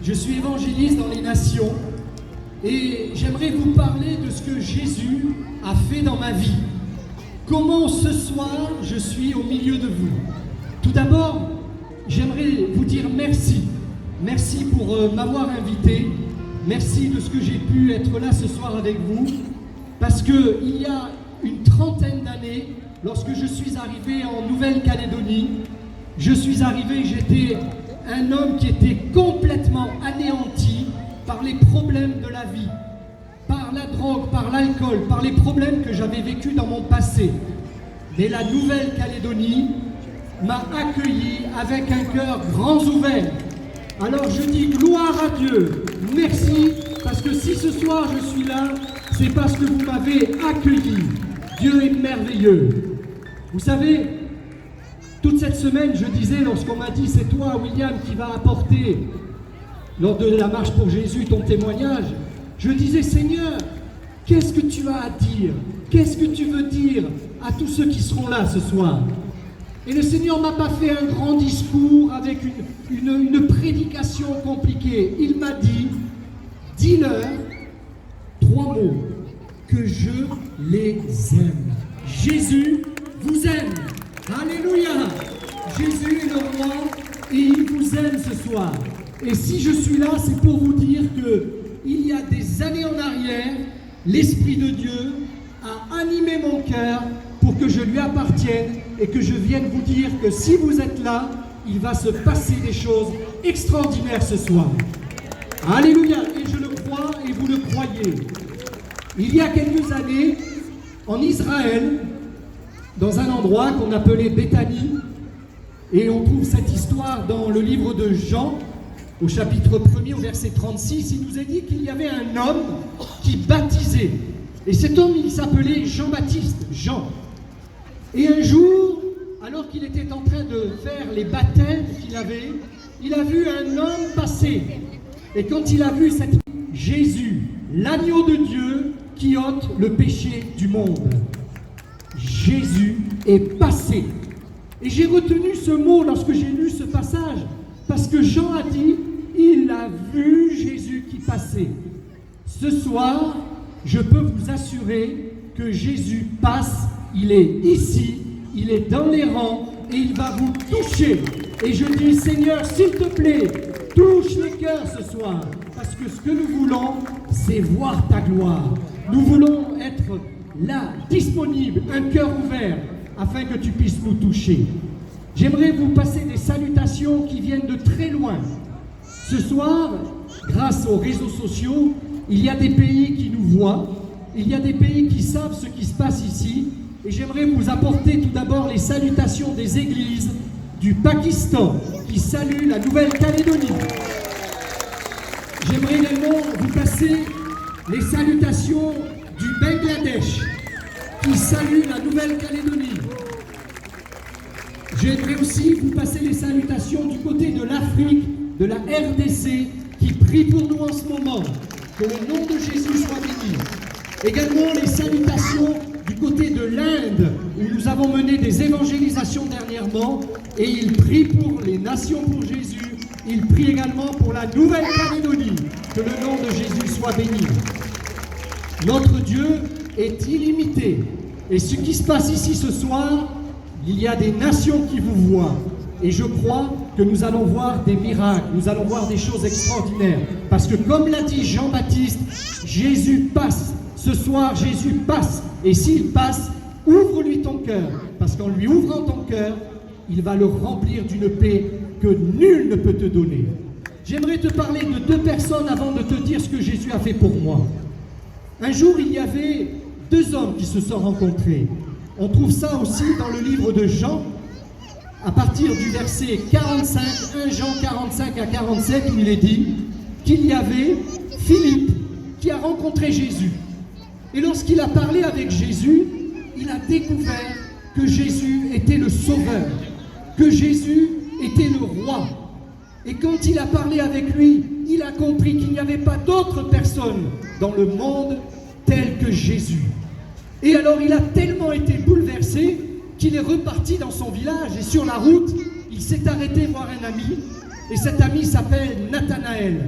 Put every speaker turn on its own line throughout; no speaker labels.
Je suis évangéliste dans les nations et j'aimerais vous parler de ce que Jésus a fait dans ma vie. Comment ce soir je suis au milieu de vous. Tout d'abord, j'aimerais vous dire merci. Merci pour m'avoir invité. Merci de ce que j'ai pu être là ce soir avec vous. Parce qu'il y a une trentaine d'années, lorsque je suis arrivé en Nouvelle-Calédonie, j'étais un homme qui était complètement anéanti par les problèmes de la vie, par la drogue, par l'alcool, par les problèmes que j'avais vécus dans mon passé. Mais la Nouvelle-Calédonie m'a accueilli avec un cœur grand ouvert. Alors je dis gloire à Dieu, merci, parce que si ce soir je suis là, c'est parce que vous m'avez accueilli. Dieu est merveilleux. Vous savez, toute cette semaine, je disais, lorsqu'on m'a dit, c'est toi, William, qui va apporter, lors de la marche pour Jésus, ton témoignage, je disais, Seigneur, qu'est-ce que tu as à dire? Qu'est-ce que tu veux dire à tous ceux qui seront là ce soir? Et le Seigneur m'a pas fait un grand discours avec une prédication compliquée. Il m'a dit, dis-leur 3 mots, que je les aime. Jésus vous aime. Alléluia! Jésus est le roi et il vous aime ce soir. Et si je suis là, c'est pour vous dire que il y a des années en arrière, l'Esprit de Dieu a animé mon cœur pour que je lui appartienne et que je vienne vous dire que si vous êtes là, il va se passer des choses extraordinaires ce soir. Alléluia! Et je le crois et vous le croyez. Il y a quelques années, en Israël, dans un endroit qu'on appelait Béthanie, et on trouve cette histoire dans le livre de Jean, au chapitre 1er, au verset 36, il nous est dit qu'il y avait un homme qui baptisait. Et cet homme, il s'appelait Jean-Baptiste, Jean. Et un jour, alors qu'il était en train de faire les baptêmes qu'il avait, il a vu un homme passer. Et quand il a vu Jésus, l'agneau de Dieu qui ôte le péché du monde, Jésus est passé. Et j'ai retenu ce mot lorsque j'ai lu ce passage, parce que Jean a dit, il a vu Jésus qui passait. Ce soir, je peux vous assurer que Jésus passe, il est ici, il est dans les rangs et il va vous toucher. Et je dis, Seigneur, s'il te plaît, touche les cœurs ce soir, parce que ce que nous voulons, c'est voir ta gloire. Nous voulons être là, disponible, un cœur ouvert, afin que tu puisses nous toucher. J'aimerais vous passer des salutations qui viennent de très loin. Ce soir, grâce aux réseaux sociaux, il y a des pays qui nous voient, il y a des pays qui savent ce qui se passe ici, et j'aimerais vous apporter tout d'abord les salutations des églises du Pakistan, qui saluent la Nouvelle-Calédonie. J'aimerais également vous passer les salutations du Bangladesh, qui salue la Nouvelle-Calédonie. J'aimerais aussi vous passer les salutations du côté de l'Afrique, de la RDC, qui prie pour nous en ce moment. Que le nom de Jésus soit béni. Également les salutations du côté de l'Inde, où nous avons mené des évangélisations dernièrement, et il prie pour les nations pour Jésus. Il prie également pour la Nouvelle-Calédonie. Que le nom de Jésus soit béni. Notre Dieu est illimité. Et ce qui se passe ici ce soir, il y a des nations qui vous voient. Et je crois que nous allons voir des miracles, nous allons voir des choses extraordinaires. Parce que comme l'a dit Jean-Baptiste, Jésus passe. Ce soir, Jésus passe. Et s'il passe, ouvre-lui ton cœur. Parce qu'en lui ouvrant ton cœur, il va le remplir d'une paix que nul ne peut te donner. J'aimerais te parler de 2 personnes avant de te dire ce que Jésus a fait pour moi. Un jour, il y avait 2 hommes qui se sont rencontrés. On trouve ça aussi dans le livre de Jean. à partir du verset 45, 1 Jean 45 à 47, il est dit qu'il y avait Philippe qui a rencontré Jésus. Et lorsqu'il a parlé avec Jésus, il a découvert que Jésus était le Sauveur, que Jésus était le Roi. Et quand il a parlé avec lui, il a compris qu'il n'y avait pas d'autre personne dans le monde telle que Jésus. Et alors il a tellement été bouleversé qu'il est reparti dans son village et sur la route, il s'est arrêté voir un ami et cet ami s'appelle Nathanaël.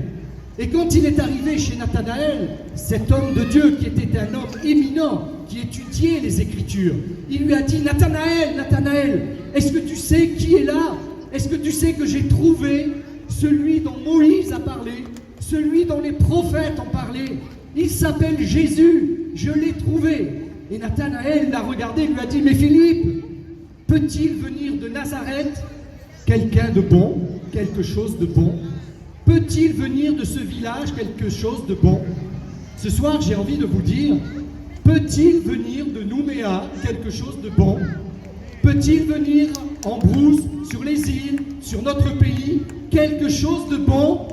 Et quand il est arrivé chez Nathanaël, cet homme de Dieu qui était un homme éminent, qui étudiait les Écritures, il lui a dit « Nathanaël, Nathanaël, est-ce que tu sais qui est là? Est-ce que tu sais que j'ai trouvé celui dont Moïse a parlé, celui dont les prophètes ont parlé? Il s'appelle Jésus, je l'ai trouvé. » Et Nathanaël l'a regardé et lui a dit « Mais Philippe, peut-il venir de Nazareth quelqu'un de bon, quelque chose de bon? Peut-il venir de ce village quelque chose de bon? » Ce soir, j'ai envie de vous dire, peut-il venir de Nouméa quelque chose de bon? Peut-il venir en Brousse, sur les îles, sur notre pays, quelque chose de bon?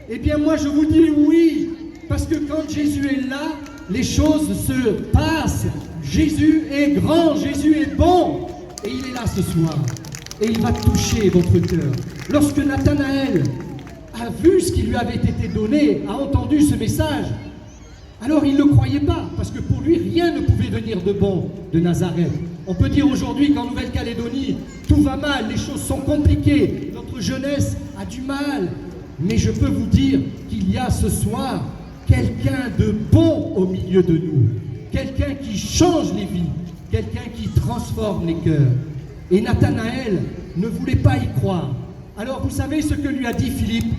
Eh bien moi je vous dis oui, parce que quand Jésus est là, les choses se passent. Jésus est grand, Jésus est bon, et il est là ce soir, et il va toucher votre cœur. Lorsque Nathanaël a vu ce qui lui avait été donné, a entendu ce message, alors il ne le croyait pas, parce que pour lui, rien ne pouvait venir de bon de Nazareth. On peut dire aujourd'hui qu'en Nouvelle-Calédonie, tout va mal, les choses sont compliquées, notre jeunesse a du mal. Mais je peux vous dire qu'il y a ce soir quelqu'un de bon au milieu de nous, quelqu'un qui change les vies, quelqu'un qui transforme les cœurs. Et Nathanaël ne voulait pas y croire. Alors vous savez ce que lui a dit Philippe?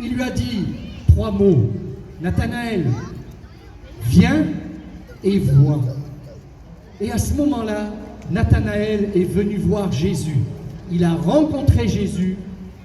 Il lui a dit 3 mots. Nathanaël, viens et vois. Et à ce moment-là, Nathanaël est venu voir Jésus. Il a rencontré Jésus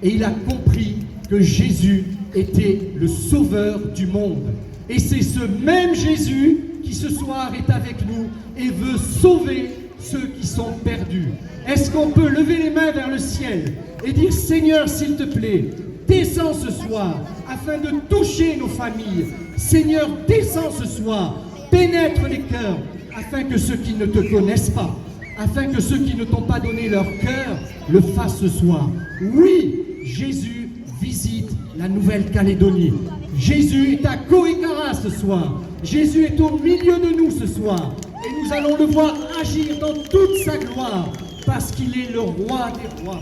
et il a compris que Jésus était le sauveur du monde. Et c'est ce même Jésus qui ce soir est avec nous et veut sauver ceux qui sont perdus. Est-ce qu'on peut lever les mains vers le ciel et dire « Seigneur, s'il te plaît, descends ce soir afin de toucher nos familles. Seigneur, descends ce soir, pénètre les cœurs afin que ceux qui ne te connaissent pas, afin que ceux qui ne t'ont pas donné leur cœur le fassent ce soir. » Oui, Jésus visite la Nouvelle-Calédonie. Jésus est à Koikara ce soir. Jésus est au milieu de nous ce soir. Et nous allons le voir agir dans toute sa gloire parce qu'il est le roi des rois.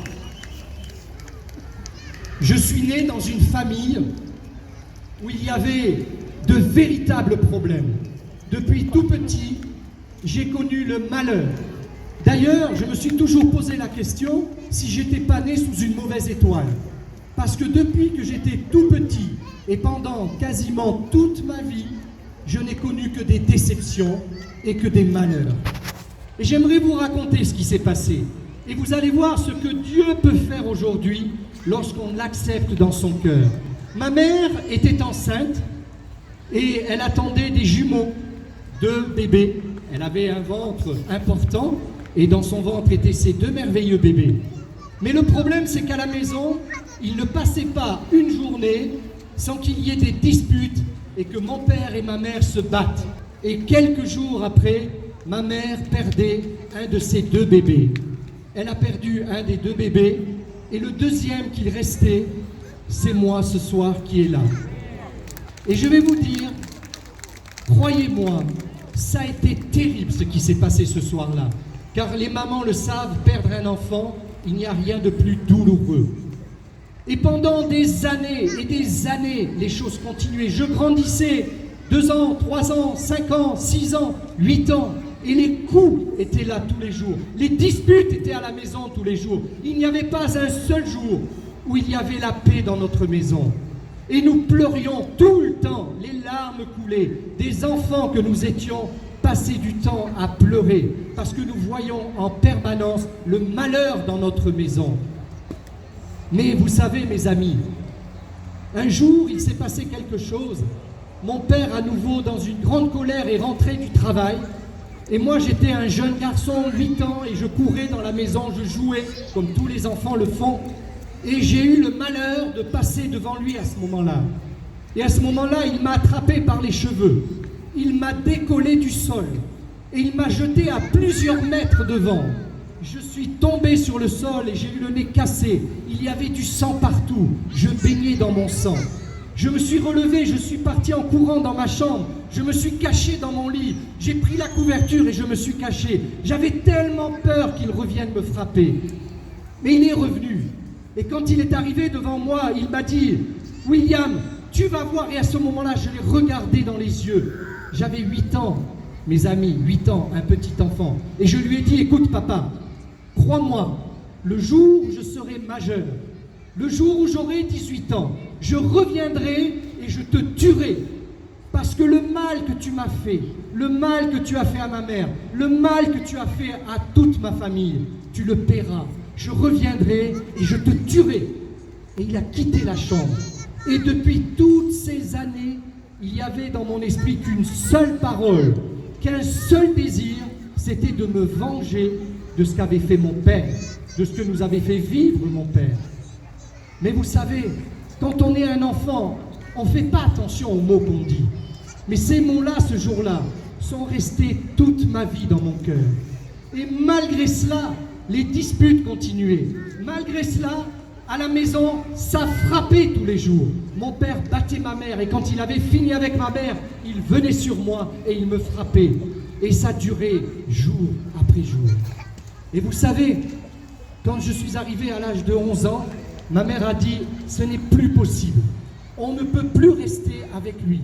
Je suis né dans une famille où il y avait de véritables problèmes. Depuis tout petit, j'ai connu le malheur. D'ailleurs, je me suis toujours posé la question si j'étais pas né sous une mauvaise étoile. Parce que depuis que j'étais tout petit et pendant quasiment toute ma vie, je n'ai connu que des déceptions et que des malheurs. Et j'aimerais vous raconter ce qui s'est passé. Et vous allez voir ce que Dieu peut faire aujourd'hui lorsqu'on l'accepte dans son cœur. Ma mère était enceinte et elle attendait des jumeaux, 2 bébés. Elle avait un ventre important et dans son ventre étaient ces 2 merveilleux bébés. Mais le problème, c'est qu'à la maison, il ne passait pas une journée sans qu'il y ait des disputes et que mon père et ma mère se battent. Et quelques jours après, ma mère perdait un de ses 2 bébés. Elle a perdu un des 2 bébés et le deuxième qu'il restait, c'est moi ce soir qui est là. Et je vais vous dire, croyez-moi, ça a été terrible ce qui s'est passé ce soir-là. Car les mamans le savent, perdre un enfant, il n'y a rien de plus douloureux. Et pendant des années et des années, les choses continuaient. Je grandissais, 2 ans, 3 ans, 5 ans, 6 ans, 8 ans. Et les coups étaient là tous les jours. Les disputes étaient à la maison tous les jours. Il n'y avait pas un seul jour où il y avait la paix dans notre maison. Et nous pleurions tout le temps, les larmes coulaient. Des enfants que nous étions passaient du temps à pleurer parce que nous voyons en permanence le malheur dans notre maison. Mais vous savez, mes amis, un jour, il s'est passé quelque chose. Mon père, à nouveau, dans une grande colère, est rentré du travail Et moi, j'étais un jeune garçon, 8 ans, et je courais dans la maison, je jouais, comme tous les enfants le font. Et j'ai eu le malheur de passer devant lui à ce moment-là. Et à ce moment-là, il m'a attrapé par les cheveux. Il m'a décollé du sol. Et il m'a jeté à plusieurs mètres devant. Je suis tombé sur le sol et j'ai eu le nez cassé. Il y avait du sang partout. Je baignais dans mon sang. Je me suis relevé, je suis parti en courant dans ma chambre. Je me suis caché dans mon lit. J'ai pris la couverture et je me suis caché. J'avais tellement peur qu'il revienne me frapper. Mais il est revenu. Et quand il est arrivé devant moi, il m'a dit « William, tu vas voir ». Et à ce moment-là, je l'ai regardé dans les yeux. J'avais 8 ans, mes amis, 8 ans, un petit enfant. Et je lui ai dit « Écoute papa, crois-moi, le jour où je serai majeur, le jour où j'aurai 18 ans, je reviendrai et je te tuerai. Parce que le mal que tu m'as fait, le mal que tu as fait à ma mère, le mal que tu as fait à toute ma famille, tu le paieras. Je reviendrai et je te tuerai. » Et il a quitté la chambre. Et depuis toutes ces années, il y avait dans mon esprit qu'une seule parole, qu'un seul désir, c'était de me venger de ce qu'avait fait mon père, de ce que nous avait fait vivre mon père. Mais vous savez, quand on est un enfant, on ne fait pas attention aux mots qu'on dit. Mais ces mots-là, ce jour-là, sont restés toute ma vie dans mon cœur. Et malgré cela, les disputes continuaient. Malgré cela, à la maison, ça frappait tous les jours. Mon père battait ma mère et quand il avait fini avec ma mère, il venait sur moi et il me frappait. Et ça durait jour après jour. Et vous savez, quand je suis arrivé à l'âge de 11 ans, ma mère a dit « Ce n'est plus possible. On ne peut plus rester avec lui. »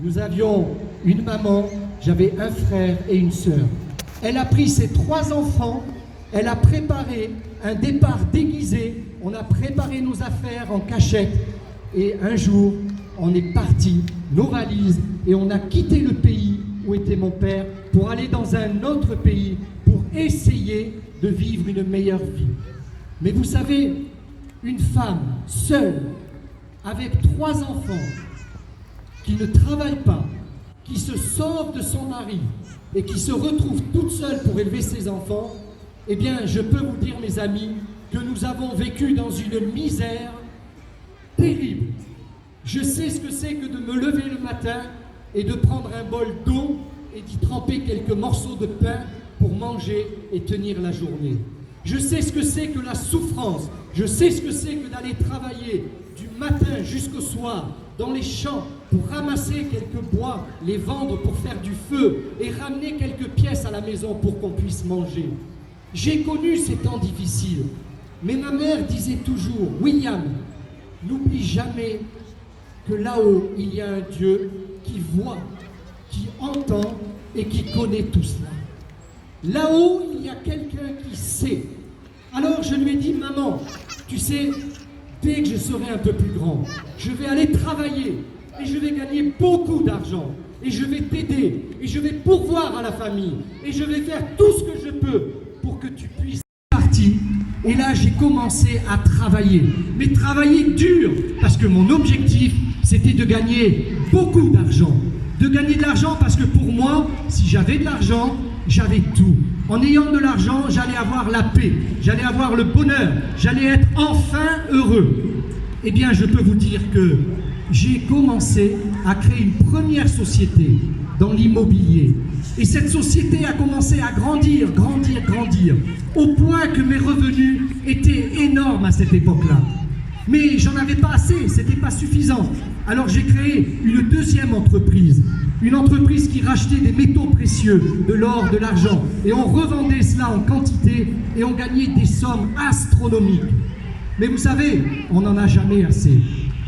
Nous avions une maman, j'avais un frère et une sœur. Elle a pris ses 3 enfants, elle a préparé un départ déguisé, on a préparé nos affaires en cachette et un jour, on est parti, nos valises, et on a quitté le pays où était mon père pour aller dans un autre pays pour essayer de vivre une meilleure vie. Mais vous savez, une femme seule, avec 3 enfants, qui ne travaille pas, qui se sauve de son mari et qui se retrouve toute seule pour élever ses enfants, eh bien, je peux vous dire, mes amis, que nous avons vécu dans une misère terrible. Je sais ce que c'est que de me lever le matin et de prendre un bol d'eau et d'y tremper quelques morceaux de pain pour manger et tenir la journée. Je sais ce que c'est que la souffrance. Je sais ce que c'est que d'aller travailler du matin jusqu'au soir dans les champs pour ramasser quelques bois, les vendre pour faire du feu et ramener quelques pièces à la maison pour qu'on puisse manger. J'ai connu ces temps difficiles, mais ma mère disait toujours « William, n'oublie jamais que là-haut, il y a un Dieu qui voit, qui entend et qui connaît tout cela. Là-haut, il y a quelqu'un qui sait. » Alors je lui ai dit « Maman, tu sais, dès que je serai un peu plus grand, je vais aller travailler et je vais gagner beaucoup d'argent et je vais t'aider et je vais pourvoir à la famille et je vais faire tout ce que je peux pour que tu puisses partir. » Et là, j'ai commencé à travailler, mais travailler dur, parce que mon objectif, c'était de gagner beaucoup d'argent. De gagner de l'argent parce que pour moi, si j'avais de l'argent, j'avais tout. En ayant de l'argent, j'allais avoir la paix, j'allais avoir le bonheur, j'allais être enfin heureux. Eh bien, je peux vous dire que j'ai commencé à créer une première société dans l'immobilier. Et cette société a commencé à grandir, au point que mes revenus étaient énormes à cette époque-là. Mais j'en avais pas assez, c'était pas suffisant. Alors j'ai créé une deuxième entreprise, une entreprise qui rachetait des métaux précieux, de l'or, de l'argent, et on revendait cela en quantité et on gagnait des sommes astronomiques. Mais vous savez, on n'en a jamais assez.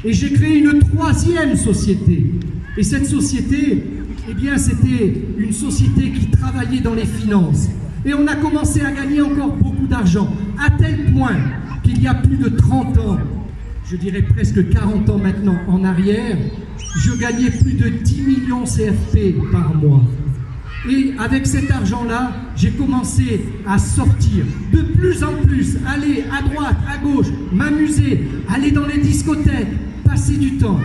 Et j'ai créé une troisième société. Et cette société, eh bien, c'était une société qui travaillait dans les finances. Et on a commencé à gagner encore beaucoup d'argent, à tel point qu'il y a plus de 30 ans, je dirais presque 40 ans maintenant en arrière, je gagnais plus de 10 millions CFP par mois. Et avec cet argent-là, j'ai commencé à sortir de plus en plus, aller à droite, à gauche, m'amuser, aller dans les discothèques, passer du temps.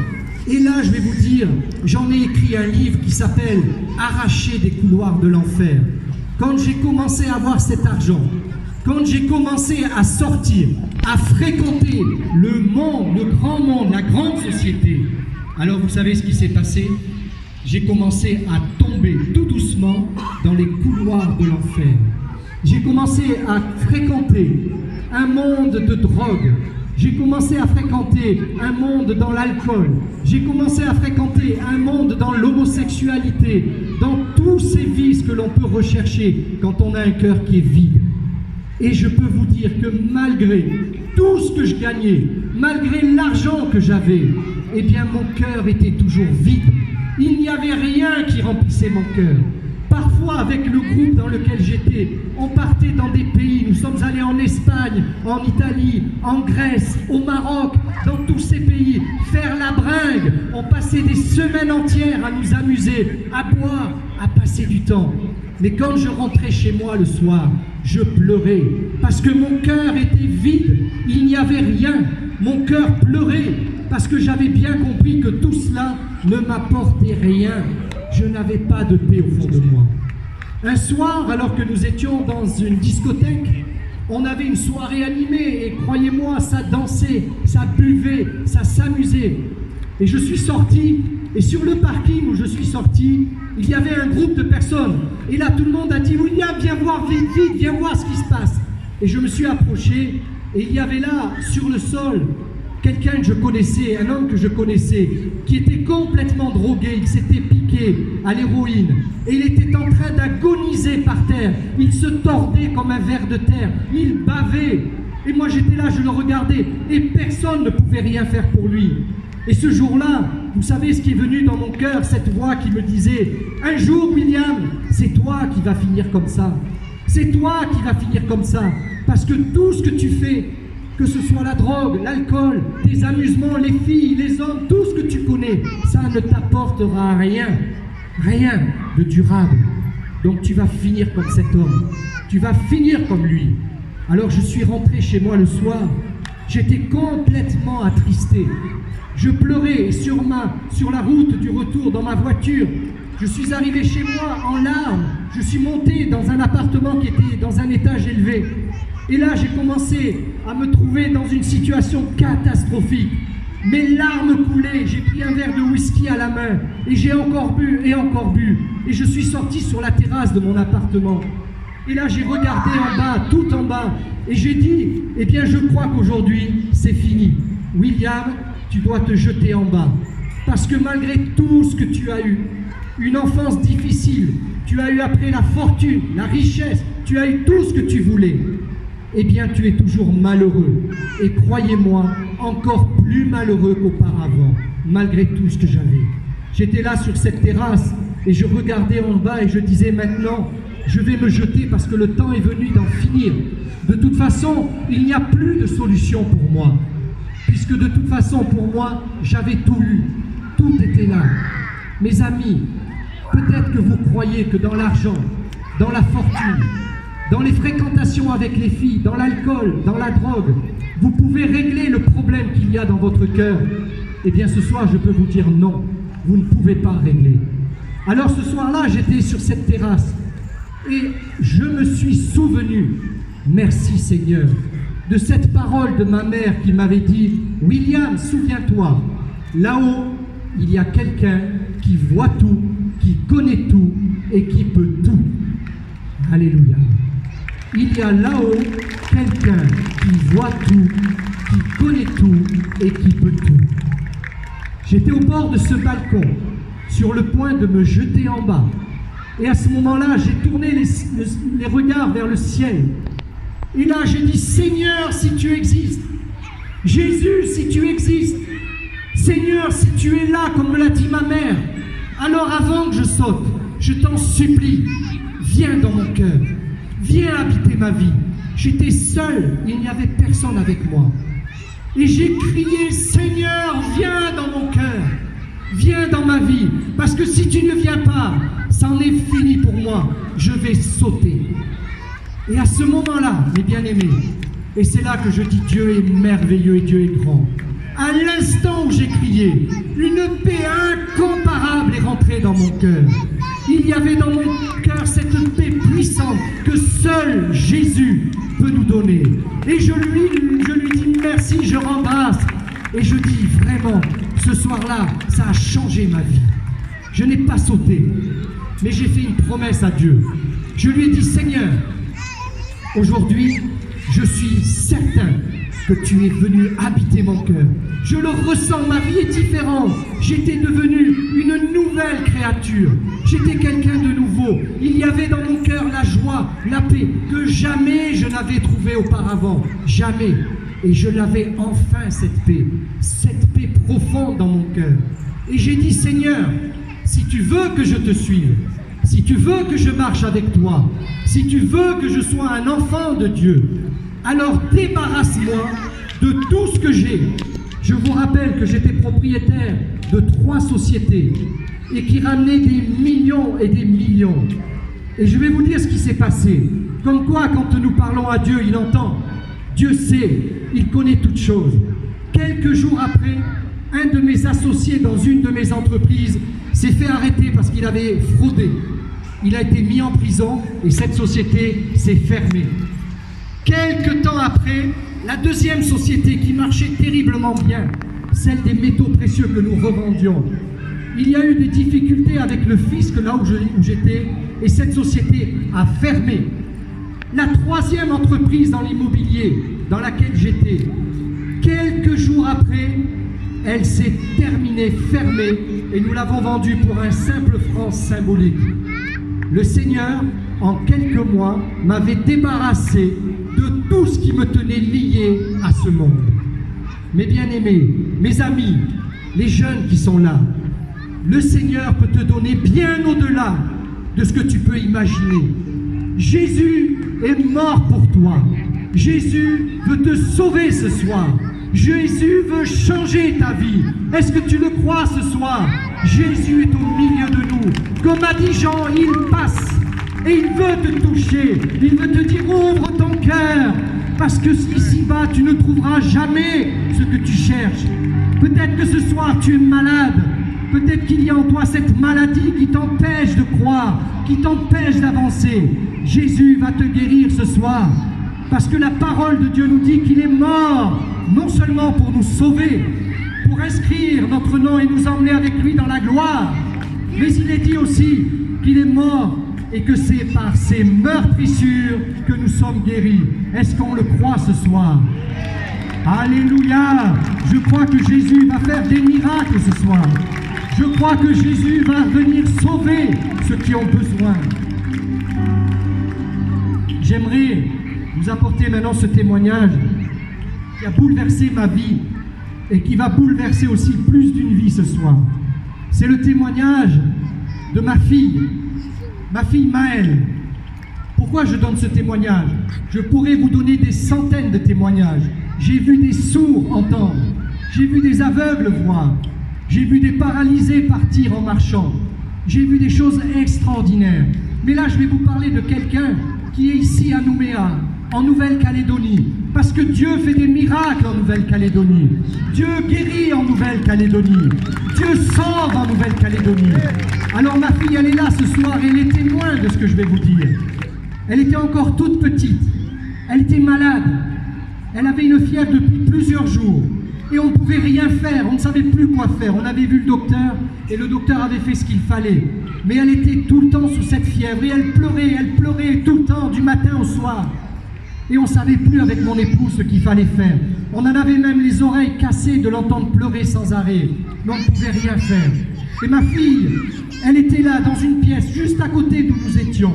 Et là, je vais vous dire, j'en ai écrit un livre qui s'appelle « Arracher des couloirs de l'enfer ». Quand j'ai commencé à avoir cet argent, quand j'ai commencé à sortir, à fréquenter le monde, le grand monde, la grande société, alors vous savez ce qui s'est passé? J'ai commencé à tomber tout doucement dans les couloirs de l'enfer. J'ai commencé à fréquenter un monde de drogue. J'ai commencé à fréquenter un monde dans l'alcool. J'ai commencé à fréquenter un monde dans l'homosexualité, dans tous ces vices que l'on peut rechercher quand on a un cœur qui est vide. Et je peux vous dire que malgré tout ce que je gagnais, malgré l'argent que j'avais, eh bien mon cœur était toujours vide. Il n'y avait rien qui remplissait mon cœur. Parfois, avec le groupe dans lequel j'étais, on partait dans des pays. Nous sommes allés en Espagne, en Italie, en Grèce, au Maroc, dans tous ces pays, faire la bringue. On passait des semaines entières à nous amuser, à boire, à passer du temps. Mais quand je rentrais chez moi le soir, je pleurais parce que mon cœur était vide. Il n'y avait rien. Mon cœur pleurait parce que j'avais bien compris que tout cela ne m'apportait rien. Je n'avais pas de paix au fond de moi. Un soir, alors que nous étions dans une discothèque, on avait une soirée animée et croyez-moi, ça dansait, ça buvait, ça s'amusait. Et je suis sorti, et sur le parking où je suis sorti, il y avait un groupe de personnes. Et là, tout le monde a dit « William, viens voir, vite, vite, viens voir ce qui se passe ». Et je me suis approché, et il y avait là, sur le sol, quelqu'un que je connaissais, un homme que je connaissais, qui était complètement drogué, il s'était piqué à l'héroïne, et il était en train d'agoniser par terre, il se tordait comme un ver de terre, il bavait, et moi j'étais là, je le regardais, et personne ne pouvait rien faire pour lui. Et ce jour-là, vous savez ce qui est venu dans mon cœur, cette voix qui me disait « Un jour, William, c'est toi qui vas finir comme ça, c'est toi qui vas finir comme ça, parce que tout ce que tu fais, que ce soit la drogue, l'alcool, tes amusements, les filles, les hommes, tout ce que tu connais, ça ne t'apportera rien, rien de durable. Donc tu vas finir comme cet homme, tu vas finir comme lui. » Alors je suis rentré chez moi le soir, j'étais complètement attristé. Je pleurais et sur la route du retour dans ma voiture, je suis arrivé chez moi en larmes. Je suis monté dans un appartement qui était dans un étage élevé. Et là, j'ai commencé à me trouver dans une situation catastrophique. Mes larmes coulaient, j'ai pris un verre de whisky à la main et j'ai encore bu et encore bu. Et je suis sorti sur la terrasse de mon appartement. Et là, j'ai regardé en bas, tout en bas, et j'ai dit, eh bien, je crois qu'aujourd'hui, c'est fini. William, tu dois te jeter en bas. Parce que malgré tout ce que tu as eu, une enfance difficile, tu as eu après la fortune, la richesse, tu as eu tout ce que tu voulais, eh bien tu es toujours malheureux. Et croyez-moi, encore plus malheureux qu'auparavant, malgré tout ce que j'avais. J'étais là sur cette terrasse et je regardais en bas et je disais maintenant, je vais me jeter parce que le temps est venu d'en finir. De toute façon, il n'y a plus de solution pour moi. Puisque de toute façon, pour moi, j'avais tout eu. Tout était là. Mes amis, peut-être que vous croyez que dans l'argent, dans la fortune, dans les fréquentations avec les filles, dans l'alcool, dans la drogue, vous pouvez régler le problème qu'il y a dans votre cœur. Eh bien, ce soir, je peux vous dire non, vous ne pouvez pas régler. Alors, ce soir-là, j'étais sur cette terrasse et je me suis souvenu, merci Seigneur, de cette parole de ma mère qui m'avait dit « William, souviens-toi, là-haut, il y a quelqu'un qui voit tout, qui connaît tout et qui peut tout. » Alléluia. Il y a là-haut quelqu'un qui voit tout, qui connaît tout et qui peut tout. J'étais au bord de ce balcon, sur le point de me jeter en bas. Et à ce moment-là, j'ai tourné les regards vers le ciel. Et là, j'ai dit, Seigneur, si tu existes, Jésus, si tu existes, Seigneur, si tu es là, comme me l'a dit ma mère, alors avant que je saute, je t'en supplie, viens dans mon cœur, viens habiter ma vie. J'étais seul, il n'y avait personne avec moi. Et j'ai crié, Seigneur, viens dans mon cœur, viens dans ma vie, parce que si tu ne viens pas, ça en est fini pour moi, je vais sauter. Et à ce moment-là, mes bien-aimés, et c'est là que je dis Dieu est merveilleux et Dieu est grand. À l'instant où j'ai crié, une paix incomparable est rentrée dans mon cœur. Il y avait dans mon cœur cette paix puissante que seul Jésus peut nous donner. Et je lui dis merci, je rends grâce. Et je dis vraiment, ce soir-là, ça a changé ma vie. Je n'ai pas sauté, mais j'ai fait une promesse à Dieu. Je lui ai dit, Seigneur, aujourd'hui, je suis certain que tu es venu habiter mon cœur. Je le ressens, ma vie est différente. J'étais devenu une nouvelle créature. J'étais quelqu'un de nouveau. Il y avait dans mon cœur la joie, la paix, que jamais je n'avais trouvée auparavant. Jamais. Et je l'avais enfin, cette paix profonde dans mon cœur. Et j'ai dit, Seigneur, si tu veux que je te suive, si tu veux que je marche avec toi, si tu veux que je sois un enfant de Dieu, alors débarrasse-moi de tout ce que j'ai. Je vous rappelle que j'étais propriétaire de 3 sociétés et qui ramenaient des millions et des millions. Et je vais vous dire ce qui s'est passé. Comme quoi, quand nous parlons à Dieu, il entend. Dieu sait, il connaît toutes choses. Quelques jours après, un de mes associés dans une de mes entreprises s'est fait arrêter parce qu'il avait fraudé. Il a été mis en prison et cette société s'est fermée. Quelques temps après, la deuxième société qui marchait terriblement bien, celle des métaux précieux que nous revendions, il y a eu des difficultés avec le fisc là où j'étais et cette société a fermé. La troisième entreprise dans l'immobilier dans laquelle j'étais, quelques jours après, elle s'est terminée, fermée, et nous l'avons vendue pour un simple franc symbolique. Le Seigneur, en quelques mois, m'avait débarrassé de tout ce qui me tenait lié à ce monde. Mes bien-aimés, mes amis, les jeunes qui sont là, le Seigneur peut te donner bien au-delà de ce que tu peux imaginer. Jésus est mort pour toi. Jésus veut te sauver ce soir. Jésus veut changer ta vie. Est-ce que tu le crois ce soir? Jésus est au milieu de nous. Comme a dit Jean, il passe et il veut te toucher. Il veut te dire ouvre ton cœur parce que ici-bas tu ne trouveras jamais ce que tu cherches. Peut-être que ce soir tu es malade. Peut-être qu'il y a en toi cette maladie qui t'empêche de croire, qui t'empêche d'avancer. Jésus va te guérir ce soir parce que la parole de Dieu nous dit qu'il est mort non seulement pour nous sauver, pour inscrire notre nom et nous emmener avec lui dans la gloire, mais il est dit aussi qu'il est mort et que c'est par ses meurtrissures que nous sommes guéris. Est-ce qu'on le croit ce soir? Alléluia! Je crois que Jésus va faire des miracles ce soir. Je crois que Jésus va venir sauver ceux qui ont besoin. J'aimerais vous apporter maintenant ce témoignage qui a bouleversé ma vie et qui va bouleverser aussi plus d'une vie ce soir. C'est le témoignage de ma fille Maëlle. Pourquoi je donne ce témoignage? Je pourrais vous donner des centaines de témoignages. J'ai vu des sourds entendre, j'ai vu des aveugles voir, j'ai vu des paralysés partir en marchant, j'ai vu des choses extraordinaires. Mais là, je vais vous parler de quelqu'un qui est ici à Nouméa, en Nouvelle-Calédonie, parce que Dieu fait des miracles en Nouvelle-Calédonie. Dieu guérit en Nouvelle-Calédonie. Dieu sauve en Nouvelle-Calédonie. Alors ma fille, elle est là ce soir, elle est témoin de ce que je vais vous dire. Elle était encore toute petite, elle était malade, elle avait une fièvre depuis plusieurs jours, et on ne pouvait rien faire, on ne savait plus quoi faire. On avait vu le docteur, et le docteur avait fait ce qu'il fallait. Mais elle était tout le temps sous cette fièvre, et elle pleurait tout le temps, du matin au soir. Et on ne savait plus avec mon époux ce qu'il fallait faire. On en avait même les oreilles cassées de l'entendre pleurer sans arrêt. Mais on ne pouvait rien faire. Et ma fille, elle était là dans une pièce juste à côté d'où nous étions.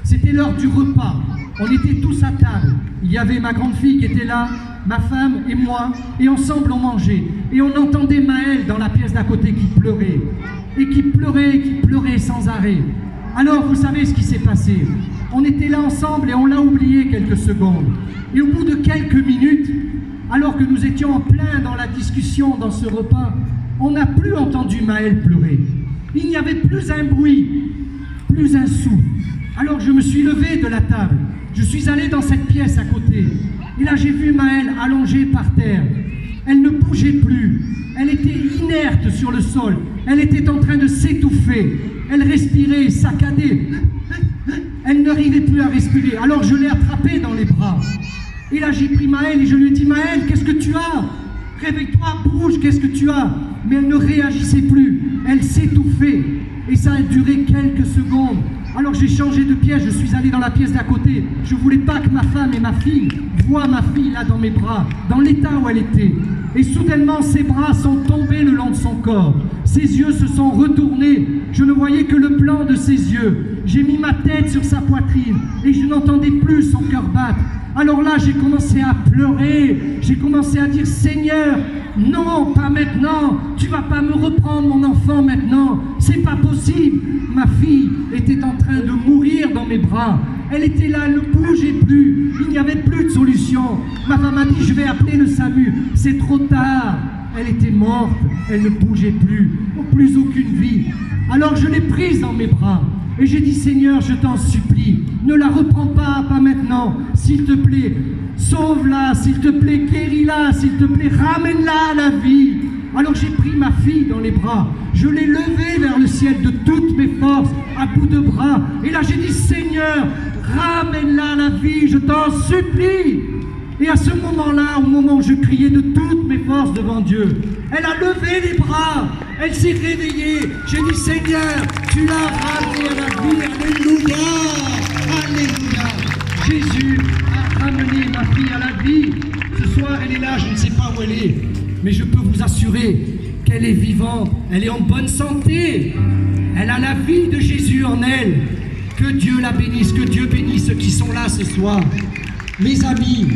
C'était l'heure du repas. On était tous à table. Il y avait ma grande fille qui était là, ma femme et moi, et ensemble on mangeait. Et on entendait Maëlle dans la pièce d'à côté qui pleurait. Et qui pleurait sans arrêt. Alors vous savez ce qui s'est passé. On était là ensemble et on l'a oublié quelques secondes. Et au bout de quelques minutes, alors que nous étions en plein dans la discussion dans ce repas, on n'a plus entendu Maëlle pleurer. Il n'y avait plus un bruit, plus un souffle. Alors je me suis levé de la table. Je suis allé dans cette pièce à côté. Et là j'ai vu Maëlle allongée par terre. Elle ne bougeait plus. Elle était inerte sur le sol. Elle était en train de s'étouffer. Elle respirait, saccadait. Elle n'arrivait plus à respirer. Alors je l'ai attrapée dans les bras. Et là j'ai pris Maëlle et je lui ai dit, Maëlle, qu'est-ce que tu as? Réveille-toi, bouge, qu'est-ce que tu as? Mais elle ne réagissait plus. Elle s'étouffait. Et ça a duré quelques secondes. Alors j'ai changé de pièce, je suis allé dans la pièce d'à côté. Je ne voulais pas que ma femme et ma fille voient ma fille là dans mes bras, dans l'état où elle était. Et soudainement, ses bras sont tombés le long de son corps. Ses yeux se sont retournés. Je ne voyais que le blanc de ses yeux. J'ai mis ma tête sur sa poitrine et je n'entendais plus son cœur battre. Alors là, j'ai commencé à pleurer. J'ai commencé à dire, Seigneur, non, pas maintenant. Tu vas pas me reprendre mon enfant maintenant. C'est pas possible. Ma fille était en train de mourir dans mes bras. Elle était là, elle ne bougeait plus. Il n'y avait plus de solution. Ma femme a dit, je vais appeler le SAMU. C'est trop tard. Elle était morte. Elle ne bougeait plus. Plus aucune vie. Alors je l'ai prise dans mes bras. Et j'ai dit, Seigneur, je t'en supplie, ne la reprends pas maintenant, s'il te plaît, sauve-la, s'il te plaît, guéris-la, s'il te plaît, ramène-la à la vie. Alors j'ai pris ma fille dans les bras, je l'ai levée vers le ciel de toutes mes forces, à bout de bras, et là j'ai dit, Seigneur, ramène-la à la vie, je t'en supplie. Et à ce moment-là, au moment où je criais de toutes mes forces devant Dieu, elle a levé les bras, elle s'est réveillée. J'ai dit, Seigneur, tu l'as ramenée à la vie. Alléluia, alléluia. Jésus a ramené ma fille à la vie. Ce soir, elle est là, je ne sais pas où elle est, mais je peux vous assurer qu'elle est vivante, elle est en bonne santé. Elle a la vie de Jésus en elle. Que Dieu la bénisse, que Dieu bénisse ceux qui sont là ce soir. Mes amis,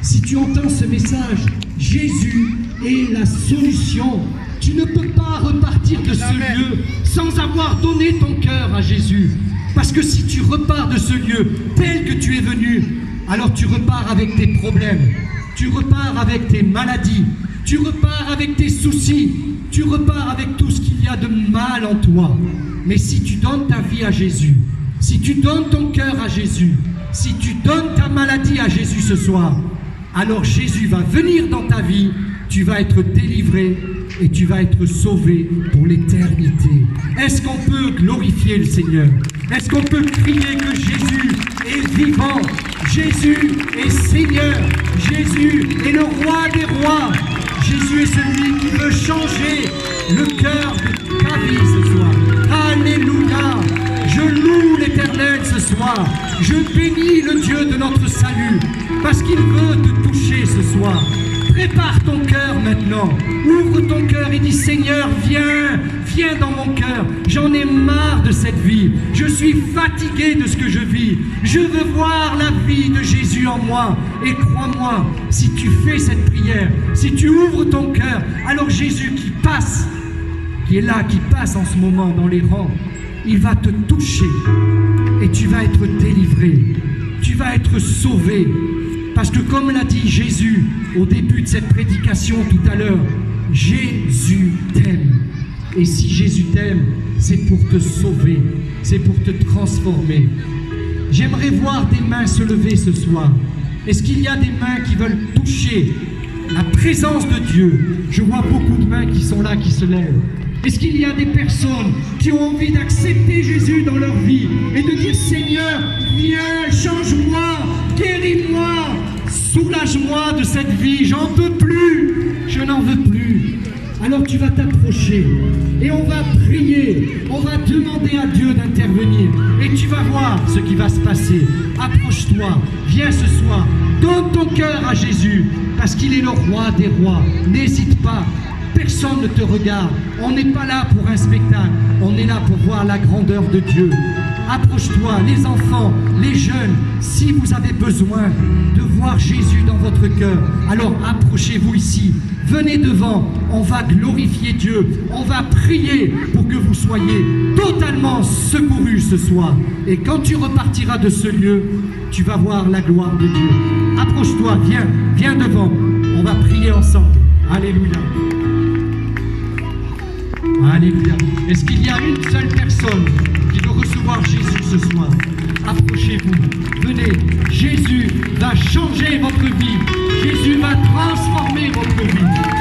si tu entends ce message, Jésus est la solution. Tu ne peux pas repartir de ce lieu sans avoir donné ton cœur à Jésus. Parce que si tu repars de ce lieu tel que tu es venu, alors tu repars avec tes problèmes, tu repars avec tes maladies, tu repars avec tes soucis, tu repars avec tout ce qu'il y a de mal en toi. Mais si tu donnes ta vie à Jésus, si tu donnes ton cœur à Jésus, si tu donnes ta maladie à Jésus ce soir, alors Jésus va venir dans ta vie, tu vas être délivré et tu vas être sauvé pour l'éternité. Est-ce qu'on peut glorifier le Seigneur? Est-ce qu'on peut crier que Jésus est vivant? Jésus est Seigneur. Jésus est le roi des rois. Jésus est celui qui veut changer le cœur de ta vie ce soir. Alléluia! Je loue l'Éternel ce soir. Je bénis le Dieu de notre salut parce qu'il veut te toucher ce soir. Prépare ton cœur maintenant. Ouvre ton cœur et dis, Seigneur, viens, viens dans mon cœur. J'en ai marre de cette vie. Je suis fatigué de ce que je vis. Je veux voir la vie de Jésus en moi. Et crois-moi, si tu fais cette prière, si tu ouvres ton cœur, alors Jésus qui passe, qui est là, qui passe en ce moment dans les rangs, il va te toucher et tu vas être délivré. Tu vas être sauvé. Parce que comme l'a dit Jésus au début de cette prédication tout à l'heure, Jésus t'aime. Et si Jésus t'aime, c'est pour te sauver, c'est pour te transformer. J'aimerais voir des mains se lever ce soir. Est-ce qu'il y a des mains qui veulent toucher la présence de Dieu? Je vois beaucoup de mains qui sont là, qui se lèvent. Est-ce qu'il y a des personnes qui ont envie d'accepter Jésus dans leur vie et de dire, Seigneur, viens, change-moi, guéris-moi, soulage-moi de cette vie, j'en peux plus, je n'en veux plus. Alors tu vas t'approcher et on va prier, on va demander à Dieu d'intervenir et tu vas voir ce qui va se passer. Approche-toi, viens ce soir, donne ton cœur à Jésus parce qu'il est le roi des rois. N'hésite pas. Personne ne te regarde. On n'est pas là pour un spectacle. On est là pour voir la grandeur de Dieu. Approche-toi, les enfants, les jeunes. Si vous avez besoin de voir Jésus dans votre cœur, alors approchez-vous ici. Venez devant. On va glorifier Dieu. On va prier pour que vous soyez totalement secourus ce soir. Et quand tu repartiras de ce lieu, tu vas voir la gloire de Dieu. Approche-toi, viens, viens devant. On va prier ensemble. Alléluia. Alléluia. Est-ce qu'il y a une seule personne qui veut recevoir Jésus ce soir? Approchez-vous. Venez. Jésus va changer votre vie. Jésus va transformer votre vie.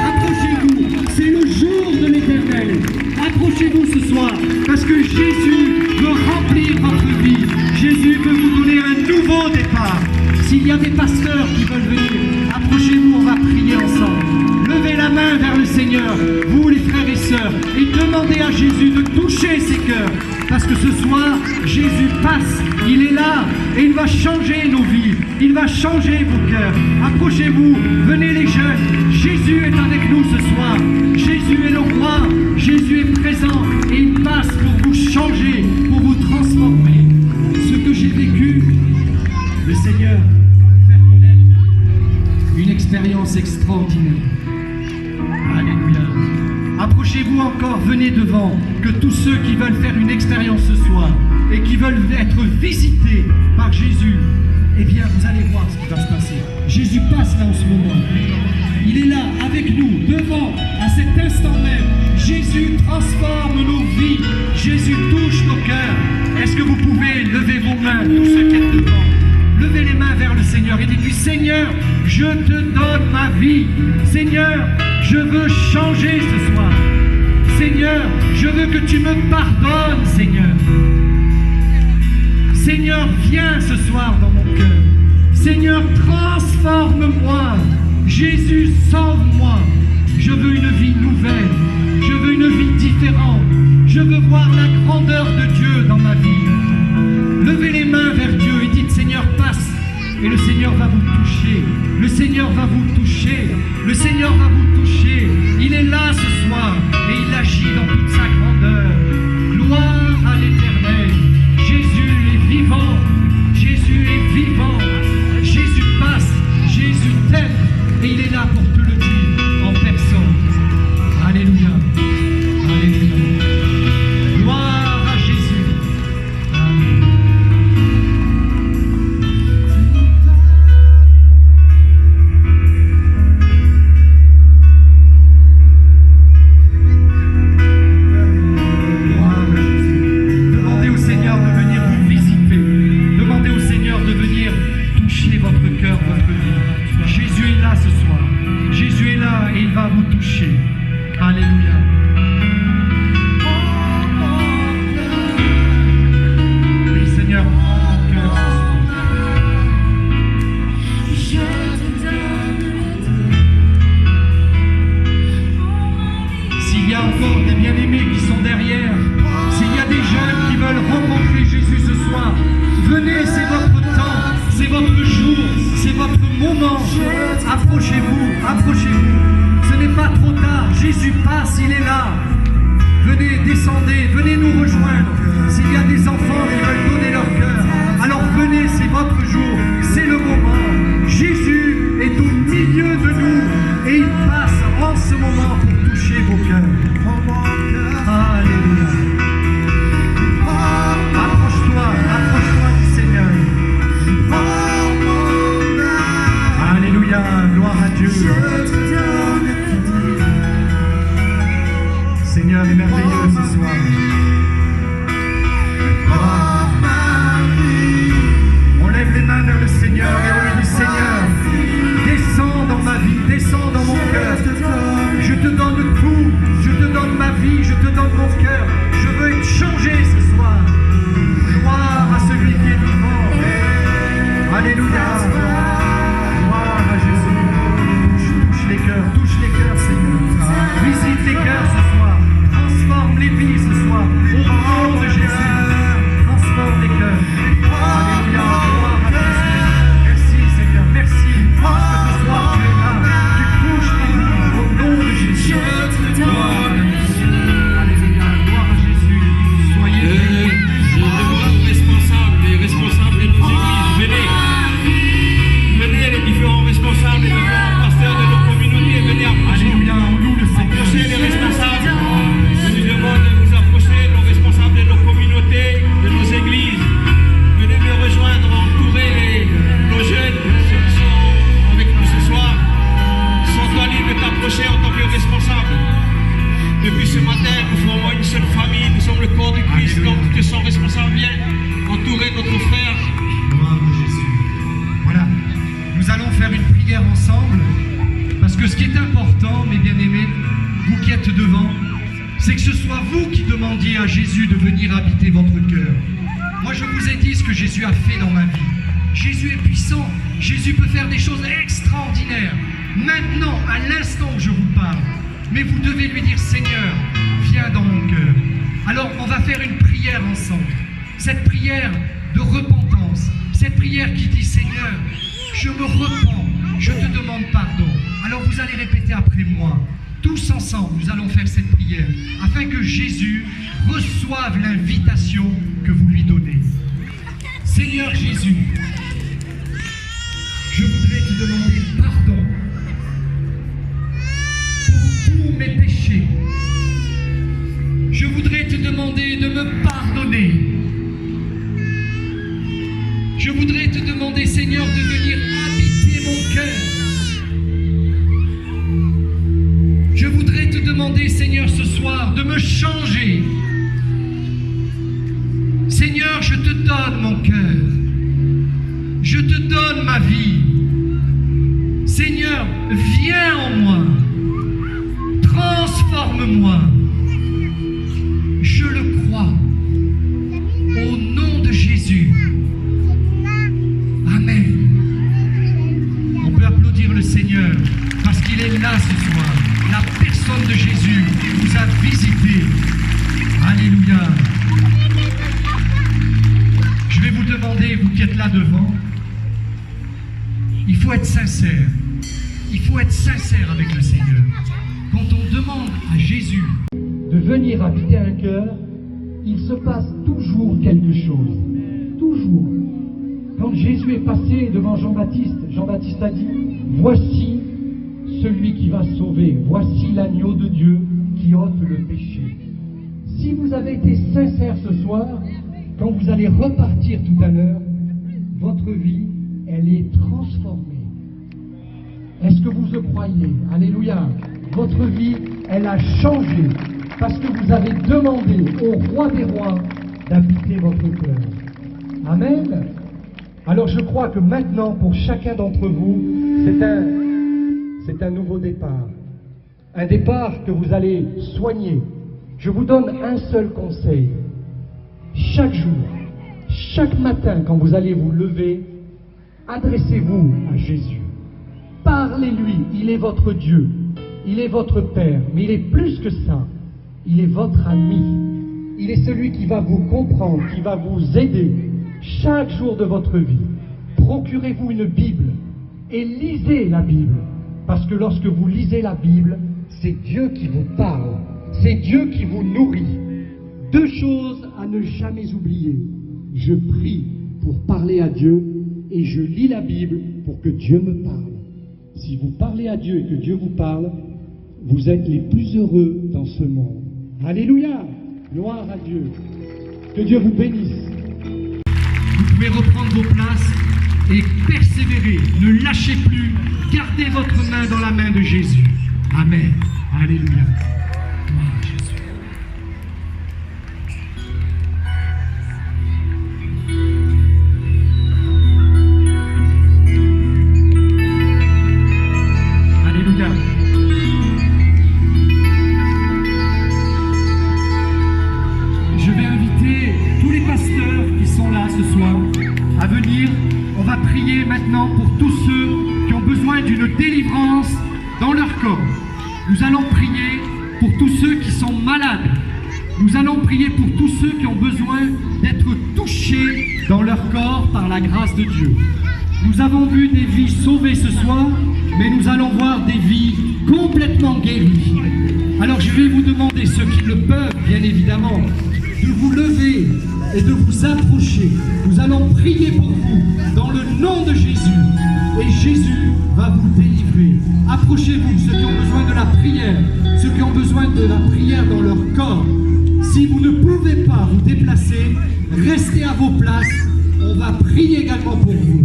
moi, parce que Jésus veut remplir votre vie. Jésus veut vous donner un nouveau départ. S'il y a des pasteurs qui veulent venir, approchez-vous, on va prier ensemble. Levez la main vers le Seigneur, vous les frères et sœurs, et demandez à Jésus de toucher ces cœurs. Parce que ce soir, Jésus passe, il est là, et il va changer nos vies, il va changer vos cœurs. Approchez-vous, venez les jeunes, Jésus est avec nous ce soir. Jésus est le roi, Jésus est présent, et il passe pour vous changer, pour vous transformer. Ce que j'ai vécu, le Seigneur va me faire connaître une expérience extraordinaire. Alléluia. Approchez-vous encore, venez devant, que tous ceux qui veulent faire une expérience ce soir et qui veulent être visités par Jésus, eh bien vous allez voir ce qui va se passer. Jésus passe là en ce moment. Il est là avec nous, devant, à cet instant même. Jésus transforme nos vies. Jésus touche nos cœurs. Est-ce que vous pouvez lever vos mains, tous ceux qui êtes devant? Levez les mains vers le Seigneur et dites-lui: Seigneur, je te donne ma vie. Seigneur, je veux changer ce soir. Seigneur, je veux que tu me pardonnes, Seigneur. Seigneur, viens ce soir dans mon cœur. Seigneur, transforme-moi. Jésus, sauve-moi. Je veux une vie nouvelle. Je veux une vie différente. Je veux voir la grandeur de Dieu dans ma vie. Levez les mains vers Dieu et dites: Seigneur, passe. Et le Seigneur va vous toucher. Le Seigneur va vous toucher. Le Seigneur va vous toucher. Il est là ce soir et il agit dans toute sa grandeur. Gloire à l'Éternel. Jésus est vivant. Jésus est vivant. Jésus passe. Jésus t'aime. Et il est là pour te le dire en personne. Alléluia. Alléluia. Gloire à Jésus. Amen. Seigneur est merveilleux ce soir. On lève les mains vers le Seigneur et on lui dit: Seigneur, descends dans ma vie, descends dans mon cœur. Je te donne tout, je te donne ma vie, je te donne mon cœur. Je veux être changé ce soir. Gloire à celui qui est vivant. Alléluia. Gloire à Jésus. Touche les cœurs, Seigneur. Visite les cœurs ce soir. Transforme les vies ce soir. Au nom de Jésus. Transforme les cœurs. Alléluia. Gloire à Jésus. Merci, Seigneur. Merci. Parce que ce soir tu es là. Tu touches les vies. Au nom de Jésus. Gloire à Jésus. Alléluia. Gloire à Jésus. Soyez bénis.
Je demande aux responsables, les responsables de nos églises, venez les différents responsables, les différents pasteurs de nos communautés, venez approcher.
Alléluia. On loue le Seigneur.
Approchez les responsables. Je vous demande de vous approcher, nos responsables de nos communautés, de nos églises. Venez me rejoindre, entourer nos jeunes, ceux qui sont avec nous ce soir. Sens-toi libre de t'approcher en tant que responsable. Depuis ce matin, nous formons une seule famille, nous sommes le corps de Christ. Quand tu te sens responsable, viens entourer notre frère.
Gloire à Jésus. Voilà, nous allons faire une prière ensemble, parce que ce qui est important, mes bien-aimés, vous qui êtes devant, c'est que ce soit vous qui demandiez à Jésus de venir habiter votre cœur. Moi, je vous ai dit ce que Jésus a fait dans ma vie. Jésus est puissant. Jésus peut faire des choses extraordinaires. Maintenant, à l'instant où je vous parle. Mais vous devez lui dire, Seigneur, viens dans mon cœur. Alors, on va faire une prière ensemble. Cette prière de repentance. Cette prière qui dit, Seigneur, je me repens, je te demande pardon. Alors, vous allez répéter après moi. Tous ensemble, nous allons faire cette prière afin que Jésus reçoive l'invitation que vous lui donnez. Seigneur Jésus, je voudrais te demander pardon pour tous mes péchés. Je voudrais te demander de me pardonner. Je voudrais te demander, Seigneur, de venir habiter mon cœur. Je voudrais te demander, Seigneur, ce soir, de me changer. Seigneur, je te donne mon cœur. Je te donne ma vie. Seigneur, viens en moi. Transforme-moi. Je le crois. Au nom de Jésus. Amen. On peut applaudir le Seigneur parce qu'il est là ce soir. La personne de Jésus vous a visité. Alléluia. Je vais vous demander, vous qui êtes là devant, il faut être sincère. Il faut être sincère avec le Seigneur. Quand on demande à Jésus de venir habiter un cœur, il se passe toujours quelque chose. Toujours. Quand Jésus est passé devant Jean-Baptiste, Jean-Baptiste a dit, voici celui qui va sauver, voici l'agneau de Dieu qui ôte le péché. Si vous avez été sincère ce soir, quand vous allez repartir tout à l'heure, votre vie, elle est transformée. Est-ce que vous le croyez? Alléluia. Votre vie, elle a changé parce que vous avez demandé au roi des rois d'habiter votre cœur. Amen. Alors je crois que maintenant, pour chacun d'entre vous, c'est un nouveau départ. Un départ que vous allez soigner. Je vous donne un seul conseil. Chaque jour, chaque matin, quand vous allez vous lever, adressez-vous à Jésus. Parlez-lui. Il est votre Dieu. Il est votre Père. Mais il est plus que ça. Il est votre ami. Il est celui qui va vous comprendre, qui va vous aider chaque jour de votre vie. Procurez-vous une Bible et lisez la Bible. Parce que lorsque vous lisez la Bible, c'est Dieu qui vous parle. C'est Dieu qui vous nourrit. Deux choses à ne jamais oublier. Je prie pour parler à Dieu et je lis la Bible pour que Dieu me parle. Si vous parlez à Dieu et que Dieu vous parle, vous êtes les plus heureux dans ce monde. Alléluia! Gloire à Dieu. Que Dieu vous bénisse. Vous pouvez reprendre vos places et persévérer. Ne lâchez plus. Gardez votre main dans la main de Jésus. Amen. Alléluia. Gloire à Jésus. Alléluia. Je vais inviter tous les pasteurs qui sont là ce soir à venir. On va prier maintenant pour tous ceux qui ont besoin d'une délivrance dans leur corps. Nous allons prier pour tous ceux qui sont malades. Nous allons prier pour tous ceux qui ont besoin d'être touchés dans leur corps par la grâce de Dieu. Nous avons vu des vies sauvées ce soir, mais nous allons voir des vies complètement guéries. Alors je vais vous demander, ceux qui le peuvent, bien évidemment, de vous lever et de vous approcher. Nous allons prier pour vous dans le nom de Jésus. Et Jésus va vous délivrer. Approchez-vous, ceux qui ont besoin de la prière, ceux qui ont besoin de la prière dans leur corps. Si vous ne pouvez pas vous déplacer, restez à vos places. On va prier également pour vous.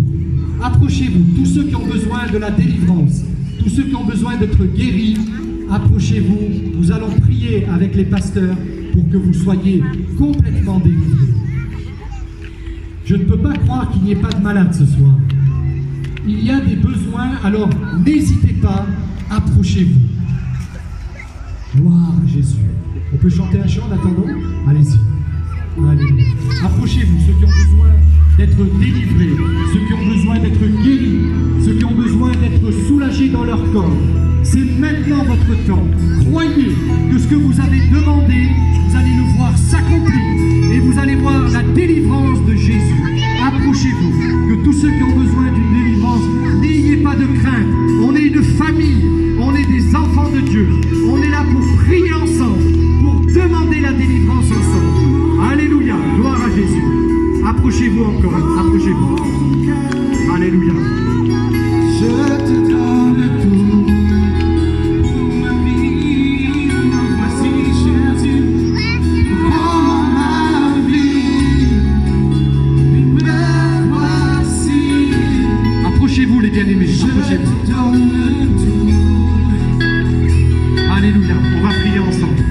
Approchez-vous, tous ceux qui ont besoin de la délivrance, tous ceux qui ont besoin d'être guéris, approchez-vous. Nous allons prier avec les pasteurs pour que vous soyez complètement délivrés. Je ne peux pas croire qu'il n'y ait pas de malades ce soir. Il y a des besoins, alors n'hésitez pas, approchez-vous. Gloire à Jésus. On peut chanter un chant en attendant? Allez-y. Alléluia. Approchez-vous, ceux qui ont besoin d'être délivrés, ceux qui ont besoin d'être guéris, ceux qui ont besoin d'être soulagés dans leur corps. C'est maintenant votre temps. Croyez que ce que vous avez demandé, vous allez le voir s'accomplir et vous allez voir la délivrance de Jésus. Approchez-vous, que tous ceux qui ont besoin d'une délivrance, n'ayez pas de crainte. On est une famille, on est des enfants de Dieu. On est là pour prier ensemble, pour demander la délivrance ensemble. Alléluia, gloire à Jésus. Approchez-vous encore, approchez-vous. Alléluia.
Je te donne tout.
Approchez-vous les bien-aimés, approchez-vous. Alléluia, on va prier ensemble.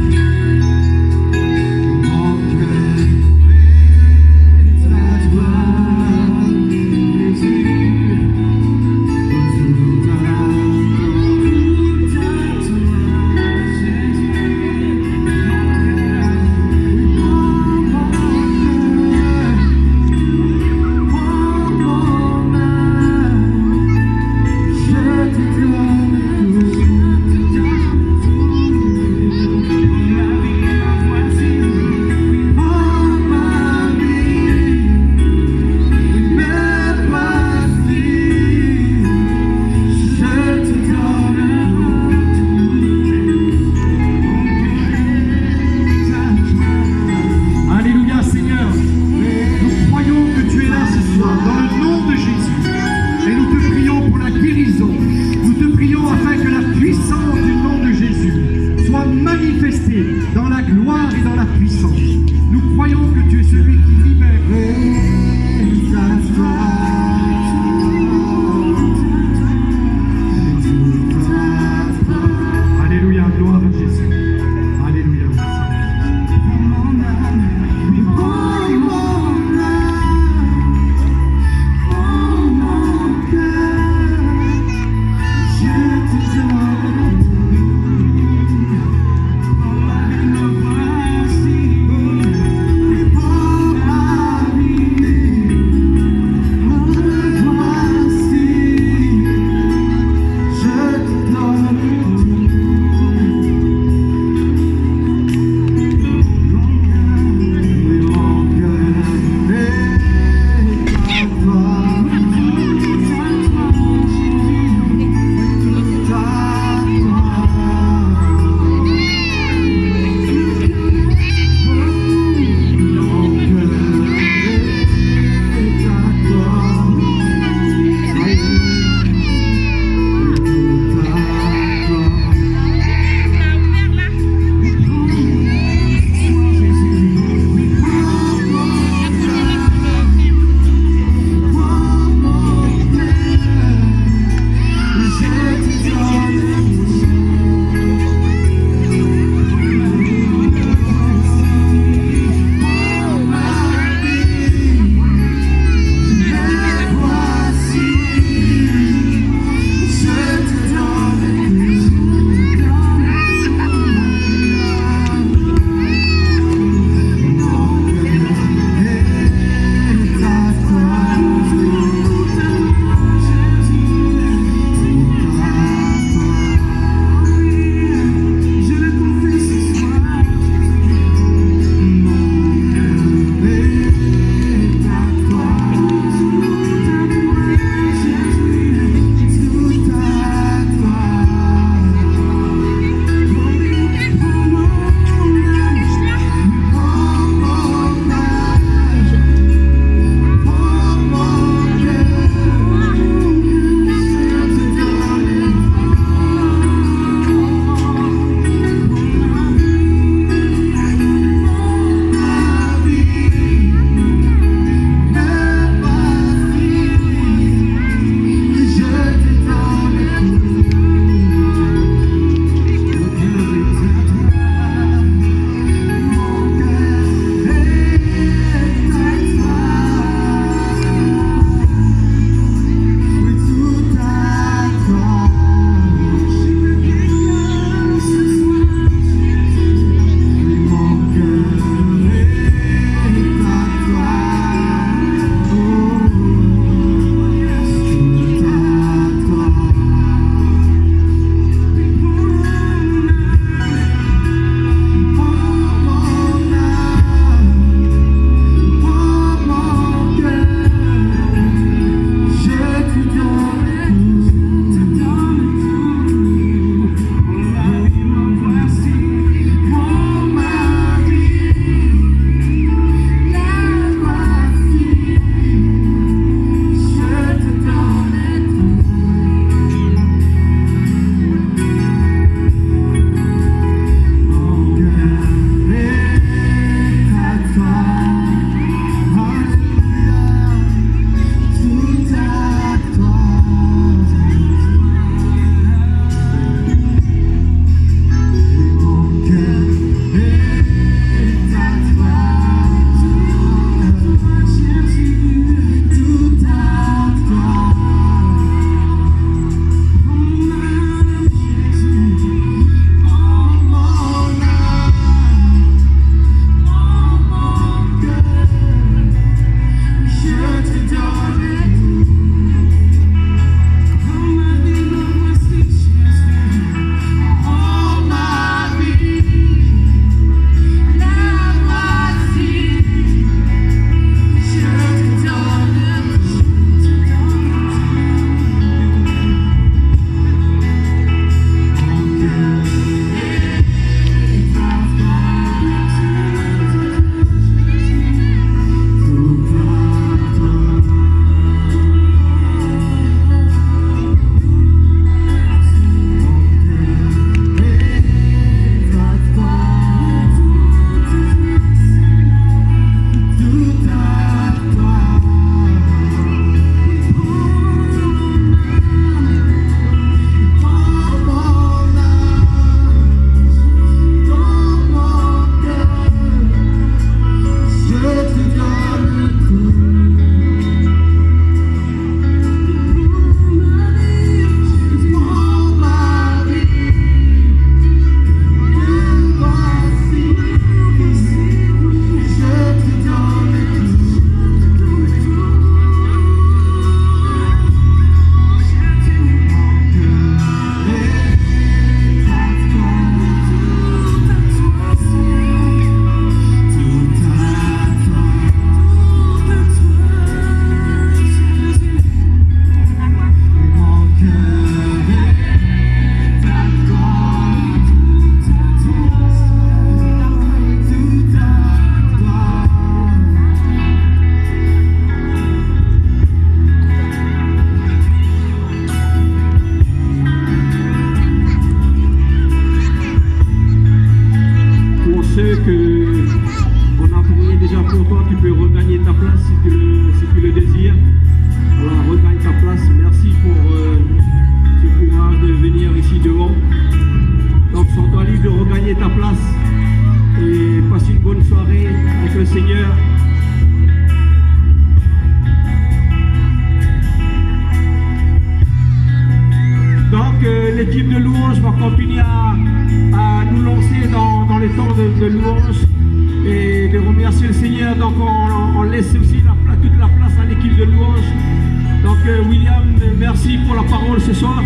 William, merci pour la parole ce soir.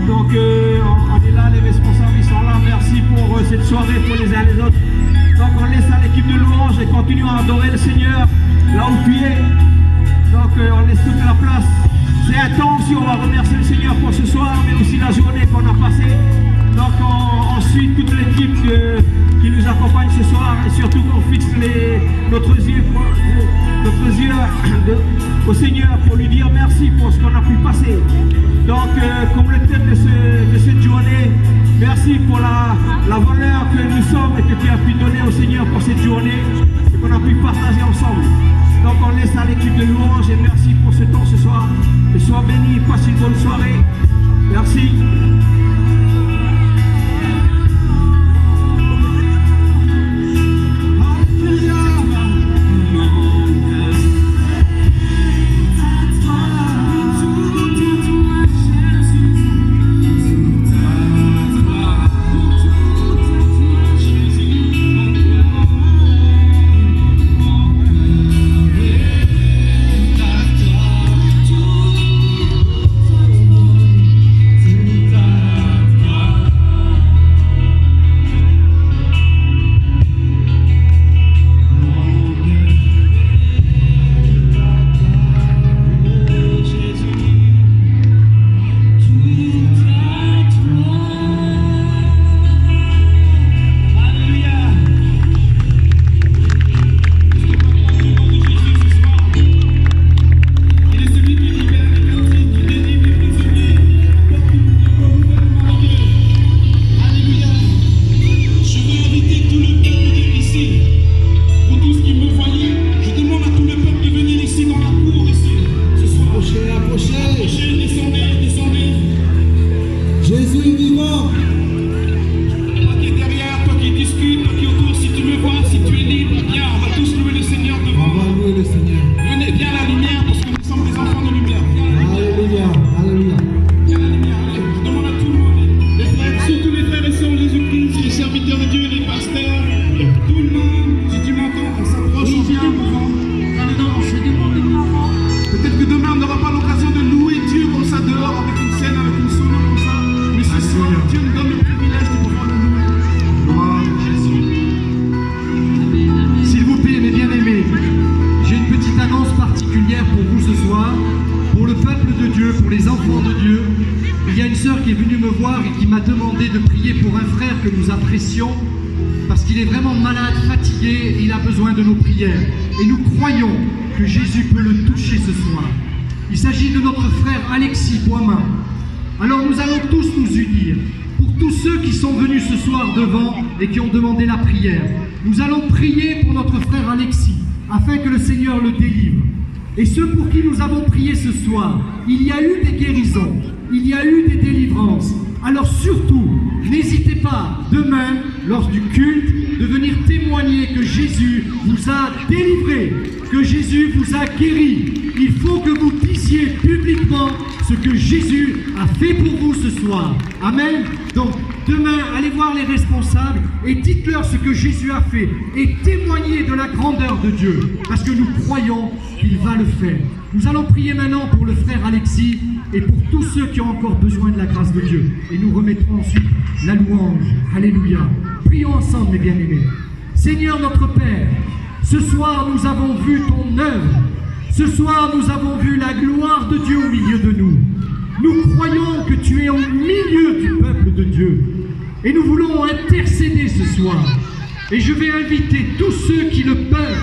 Donc on est là, les responsables ils sont là. Merci pour cette soirée pour les uns et les autres. Donc on laisse à l'équipe de louange et continuons à adorer le Seigneur là où tu es. Donc on laisse toute la place. C'est un temps aussi, on va remercier le Seigneur pour ce soir, mais aussi la journée qu'on a passée. Donc on suit toute l'équipe qui nous accompagne ce soir et surtout qu'on fixe notre yeux au Seigneur pour lui dire merci pour ce qu'on a pu passer. Donc comme le thème de cette journée, merci pour la valeur que nous sommes et que tu as pu donner au Seigneur pour cette journée et qu'on a pu partager ensemble. Donc on laisse à l'équipe de louange et merci pour ce temps ce soir. Et sois béni, passe une bonne soirée. Merci.
Parce qu'il est vraiment malade, fatigué, et il a besoin de nos prières. Et nous croyons que Jésus peut le toucher ce soir. Il s'agit de notre frère Alexis Boismin. Alors nous allons tous nous unir. Pour tous ceux qui sont venus ce soir devant et qui ont demandé la prière, nous allons prier pour notre frère Alexis, afin que le Seigneur le délivre. Et ceux pour qui nous avons prié ce soir, il y a eu des guérisons, il y a eu des délivrances. Alors surtout, n'hésitez pas, demain, lors du culte, de venir témoigner que Jésus vous a délivré, que Jésus vous a guéri. Il faut que vous disiez publiquement ce que Jésus a fait pour vous ce soir. Amen. Donc, demain, allez voir les responsables et dites-leur ce que Jésus a fait et témoignez de la grandeur de Dieu, parce que nous croyons qu'il va le faire. Nous allons prier maintenant pour le frère Alexis et pour tous ceux qui ont encore besoin de la grâce de Dieu. Et nous remettrons ensuite la louange. Alléluia. Prions ensemble, mes bien-aimés. Seigneur notre Père, ce soir nous avons vu ton œuvre. Ce soir nous avons vu la gloire de Dieu au milieu de nous. Nous croyons que tu es au milieu du peuple de Dieu. Et nous voulons intercéder ce soir. Et je vais inviter tous ceux qui le peuvent.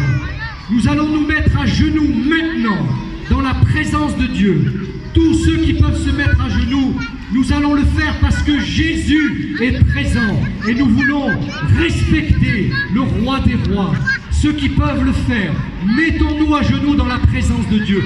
Nous allons nous mettre à genoux maintenant dans la présence de Dieu. Tous ceux qui peuvent se mettre à genoux, nous allons le faire parce que Jésus est présent. Et nous voulons respecter le roi des rois. Ceux qui peuvent le faire, mettons-nous à genoux dans la présence de Dieu.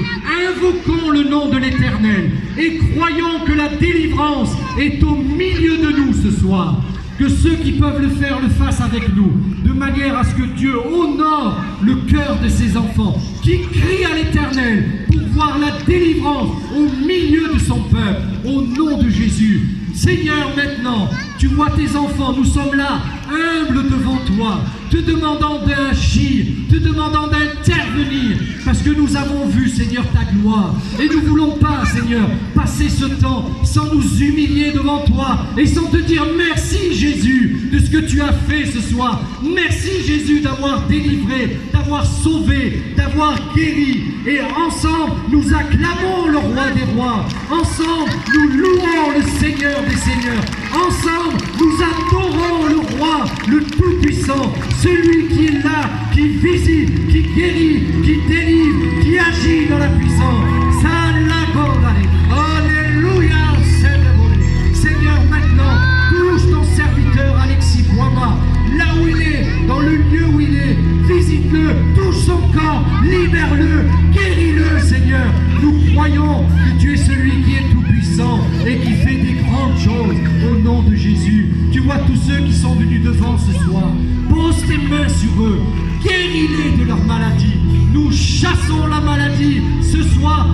Invoquons le nom de l'Éternel et croyons que la délivrance est au milieu de nous ce soir. Que ceux qui peuvent le faire le fassent avec nous, de manière à ce que Dieu honore le cœur de ses enfants, qui crient à l'Éternel pour voir la délivrance au milieu de son peuple, au nom de Jésus. Seigneur, maintenant, tu vois tes enfants, nous sommes là, humbles devant toi. te demandant d'agir, te demandant d'intervenir, parce que nous avons vu, Seigneur, ta gloire. Et nous ne voulons pas, Seigneur, passer ce temps sans nous humilier devant toi et sans te dire merci, Jésus, de ce que tu as fait ce soir. Merci, Jésus, d'avoir délivré, d'avoir sauvé, d'avoir guéri. Et ensemble, nous acclamons le roi des rois. Ensemble, nous louons le Seigneur des seigneurs. Ensemble, nous adorons le roi, le Tout-Puissant, celui qui est là, qui visite, qui guérit, qui délivre, qui agit dans la puissance. Alléluia, Seigneur, maintenant, touche ton serviteur Alexis Boima, là où il est, dans le lieu où il est, visite-le, touche son corps, libère-le, guéris-le, Seigneur. Nous croyons que tu es celui qui est tout-puissant et qui fait des grandes choses au nom de Jésus. Tu vois tous ceux qui sont venus devant ce soir, pose tes mains sur eux, guéris-les de leur maladie. Nous chassons la maladie ce soir